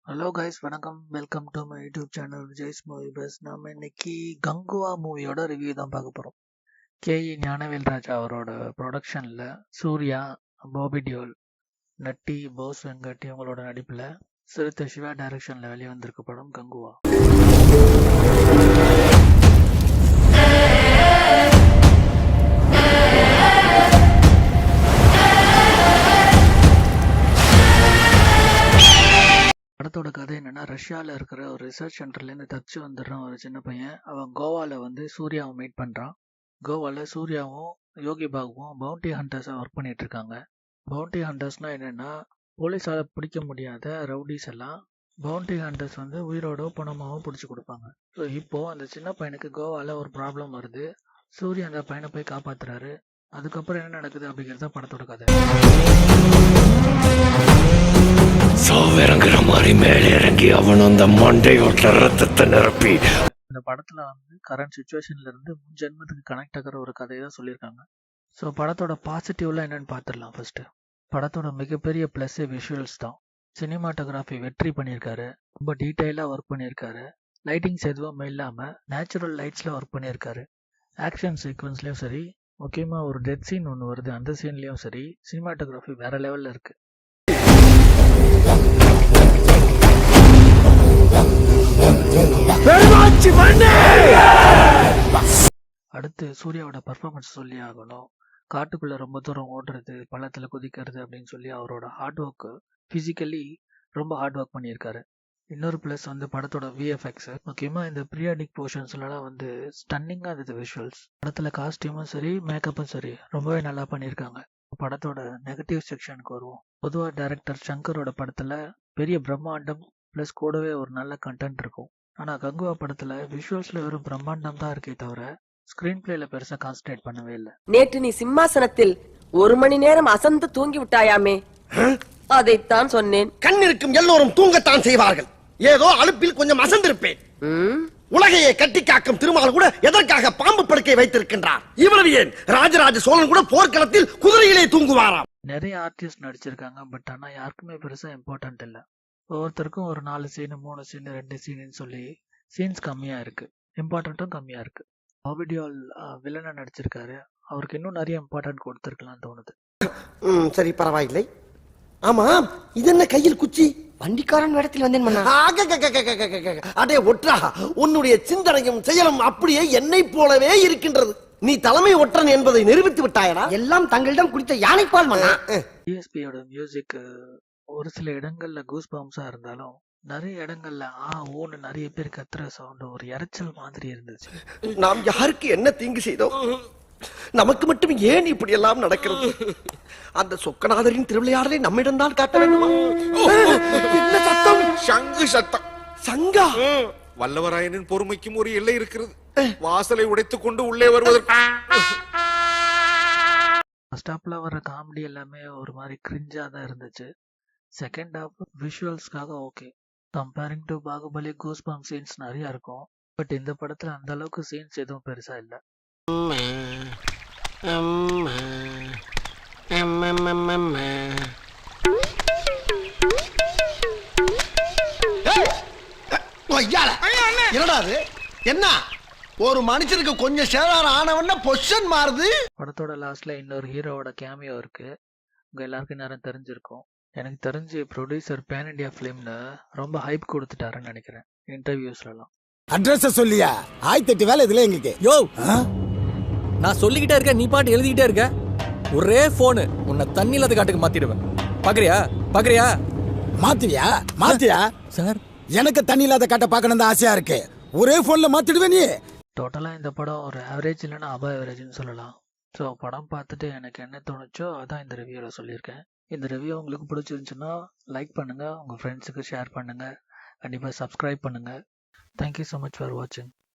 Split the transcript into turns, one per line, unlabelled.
Hello guys, வணக்கம். Welcome to my YouTube channel Vijay's movie bus. நாம இன்னைக்கு கங்குவா மூவியோட ரிவ்யூ தான் பார்க்க போகிறோம். கேஇ ஞானவேல் ராஜா அவரோட ப்ரொடக்ஷனில் சூர்யா, பாபி டியோல், நட்டி, போஸ் வெங்கட் இவங்களோட நடிப்பில் சிறுத்தை சிவா டைரக்ஷனில் வெளிவந்திருக்க படம் கங்குவா. படத்தோட கதை என்னன்னா, ரஷ்யாவில் இருக்கிற ஒரு ரிசர்ச் சென்டர்லேருந்து தப்பிச்சு வந்துடுறான் ஒரு சின்ன பையன். அவன் கோவாவில் வந்து சூர்யாவை மீட் பண்ணுறான். கோவாவில் சூர்யாவும் யோகி பாபுவும் பவுண்டி ஹண்டர்ஸாக ஒர்க் பண்ணிட்டு இருக்காங்க. பவுண்டி ஹண்டர்ஸ்னால் என்னென்னா, போலீஸால் பிடிக்க முடியாத ரவுடிஸ் எல்லாம் பவுண்டி ஹண்டர்ஸ் வந்து உயிரோட பணமாகவும் பிடிச்சி கொடுப்பாங்க. ஸோ இப்போது அந்த சின்ன பையனுக்கு கோவாவில் ஒரு ப்ராப்ளம் வருது. சூர்யா அந்த பையனை போய் காப்பாற்றுறாரு. அதுக்கப்புறம் என்ன நடக்குது அப்படிங்கிறது தான் படத்தோட கதை.
இறங்குற மாதிரி மேலே இறங்கி அவன் அந்த மண்டையோட்ட ரத்தத்தை நிரப்பி
இந்த படத்துல வந்து கரண்ட் சுச்சுவேஷன்ல இருந்து முன் ஜென்மத்துக்கு கனெக்ட் ஆகிற ஒரு கதையை தான் சொல்லியிருக்காங்க. ஸோ படத்தோட பாசிட்டிவ்லாம் என்னன்னு பார்த்துடலாம். ஃபர்ஸ்ட், படத்தோட மிகப்பெரிய ப்ளஸ் விஷுவல்ஸ் தான். சினிமாட்டோகிராஃபி வெற்றி பண்ணியிருக்காரு. ரொம்ப டீட்டெயிலாக ஒர்க் பண்ணியிருக்காரு. லைட்டிங்ஸ் எதுவுமே இல்லாமல் நேச்சுரல் லைட்ஸில் ஒர்க் பண்ணியிருக்காரு. ஆக்ஷன் சீக்வன்ஸ்லேயும் சரி, முக்கியமாக ஒரு டெத் சீன் ஒன்று வருது, அந்த சீன்லேயும் சரி சினிமாட்டோகிராஃபி வேற லெவலில் இருக்கு. அடுத்து சூர்யாவோட பர்ஃபார்மன்ஸ் சொல்லி ஆகணும். காட்டுக்குள்ள ரொம்ப தூரம் ஓடுறது, பள்ளத்துல குதிக்கிறது அப்படின்னு சொல்லி அவரோட ஹார்ட் ஒர்க், பிசிக்கலி ரொம்ப ஹார்ட் ஒர்க் பண்ணியிருக்காரு. இன்னொரு ப்ளஸ் வந்து படத்தோட விஎஃப்எக்ஸ். முக்கியமா இந்த பீரியாடிக் போர்ஷன்ஸ்லாம் வந்து ஸ்டன்னிங்கா இருந்தது விஷுவல்ஸ். படத்துல காஸ்டியூமும் சரி, மேக்கப்பும் சரி ரொம்பவே நல்லா பண்ணியிருக்காங்க. படத்தோட நெகட்டிவ் செக்ஷனுக்கு வருவோம். பொதுவாக டைரக்டர் சங்கரோட படத்துல பெரிய பிரம்மாண்டம் ப்ளஸ் கூடவே ஒரு நல்ல கண்டென்ட் இருக்கும். ஆனா கங்குவா படத்துல விஷுவல்ஸ்ல வெறும் பிரம்மாண்டம் தான் இருக்கே தவிர ஸ்கிரீன் பிளேல பெருசா கான்சன்ட்ரேட் பண்ணவே இல்லை.
நேற்று நீ சிம்மாசனத்தில் 1 மணி நேரம் அசந்து தூங்கி விட்டாயாமே, அதைத்தான் சொன்னேன்.
கண் இருக்கும் எல்லோரும் தூங்கத்தான் செய்வார்கள். ஏதோ அலுப்பில் கொஞ்சம் அசந்திருப்பேன். உலகையே கட்டி காக்கும் திருமால் கூட எதற்காக பாம்பு படுக்கை வைத்திருக்கின்றார்? இவ்வளவு ஏன், ராஜராஜ சோழன் கூட போர்க்களத்தில் குதிரையிலே தூங்குவாராம்.
நிறைய ஆர்டிஸ்ட் நடிச்சிருக்காங்க. பட் ஆனா யாருக்குமே பெருசா இம்பார்ட்டன்ட் இல்லை. ஒவ்வொருத்தருக்கும் ஒரு 4 சீனு, 3 சீனு, 2 சீனுன்னு சொல்லி சீன்ஸ் கம்மியா இருக்கு, இம்பார்ட்டன்ட்டும் கம்மியா இருக்கு. பாபி டியோல் வில்லனா நடிச்சிருக்காரு. அவருக்கு இன்னும் நிறைய இம்பார்ட்டன்ட் கொடுத்துருக்கலாம் தோணுது.
சரி, பரவாயில்லை. ஆமா, இது என்ன கையில் குச்சி?
வண்டிக்காரன் இடத்தில் வந்தேன்.
அடே ஒற்றா, உன்னுடைய சிந்தனையும் செயலும் அப்படியே என்னை போலவே இருக்கின்றது. நீ தலைமை ஒற்றன் என்பதை நிரூபித்து விட்டாயடா.
எல்லாம் தங்களிடம் குடித்த யானைப்பால் மன்னா.
டிஎஸ்பியோட மியூசிக் ஒரு சில இடங்கள்ல கூஸ் பம்ஸா இருந்தாலும் நிறைய இடங்கள்ல ஓன்னு நிறைய பேர் கத்துற சவுண்ட் ஒரு இரைச்சல் மாதிரி இருந்துச்சு.
நாம் யாருக்கு என்ன தீங்கு செய்தோம்? நமக்கு மட்டும் ஏன் இப்படி எல்லாம் நடக்கிறது? அந்த சொக்கநாதரின் திருவிளையாடலை நம்மிடம் தான் காட்ட வேண்டுமா? என்ன சத்தம்?
சங்கு சத்தம்.
சங்கா?
வல்லவராயனின் பொறுமைக்கும் ஒரு எல்லை இருக்கிறது. வாசலை உடைத்துக் கொண்டு உள்ளே வருவதற்கு
ஃபர்ஸ்ட் ஹாப்ல வர காமெடி எல்லாமே ஒரு மாதிரி கிரிஞ்சா தான் இருந்துச்சு. செகண்ட் ஹாப் விஷுவல்ஸ்க்காக okay. Comparing to Baahubali goose bump scenes நிறைய இருக்கும். பட் இந்த படத்துல அந்த அளவுக்கு சீன்ஸ் எதுவும் பெருசா இல்ல.
என்னடா அது? என்ன ஒரு மனுஷனுக்கு கொஞ்சம் சேதாரம் ஆனவன பொசிஷன் மாறுது.
படத்தோட லாஸ்ட்ல இன்னொரு ஹீரோவோட கேமியோ இருக்கு. உங்க எல்லாருக்கும் நேரம் தெரிஞ்சிருக்கும். எனக்கு தெரிஞ்சு ப்ரொடியூசர் பேன் இண்டியா ஃபிலிம்ல ரொம்ப ஹைப் கொடுத்துட்டாருன்னு நினைக்கிறேன் இன்டர்வியூஸ்லாம்.
அட்ரஸ் சொல்லியா? 1008 வேலை இதுல எங்களுக்கு. யோ, நான் சொல்லிக்கிட்டே இருக்கேன், நீ பாட்டு எழுதிக்கிட்டே இருக்க. ஒரே போனு உன்னை தண்ணி இல்லாத காட்டுக்கு மாத்திடுவேன். பாக்குறியா? மாத்தியா சார்? எனக்கு தண்ணி இல்லாத காட்ட பார்க்கணும் தான் ஆசையா இருக்கு. ஒரே போன்ல மாத்திடுவேன் நீ.
டோட்டலா இந்த படம் ஒரு ஆவரேஜ் இல்லைன்னா அபவ் ஆவரேஜ்னு சொல்லலாம். ஸோ படம் பார்த்துட்டு எனக்கு என்ன தோணுச்சோ அதான் இந்த ரிவ்யூவில் சொல்லியிருக்கேன். இந்த ரிவ்யூ உங்களுக்கு பிடிச்சிருந்துச்சுன்னா லைக் பண்ணுங்க, உங்க ஃப்ரெண்ட்ஸுக்கு ஷேர் பண்ணுங்க, கண்டிப்பாக சப்ஸ்கிரைப் பண்ணுங்க. தேங்க்யூ ஸோ மச் ஃபார் வாட்சிங்.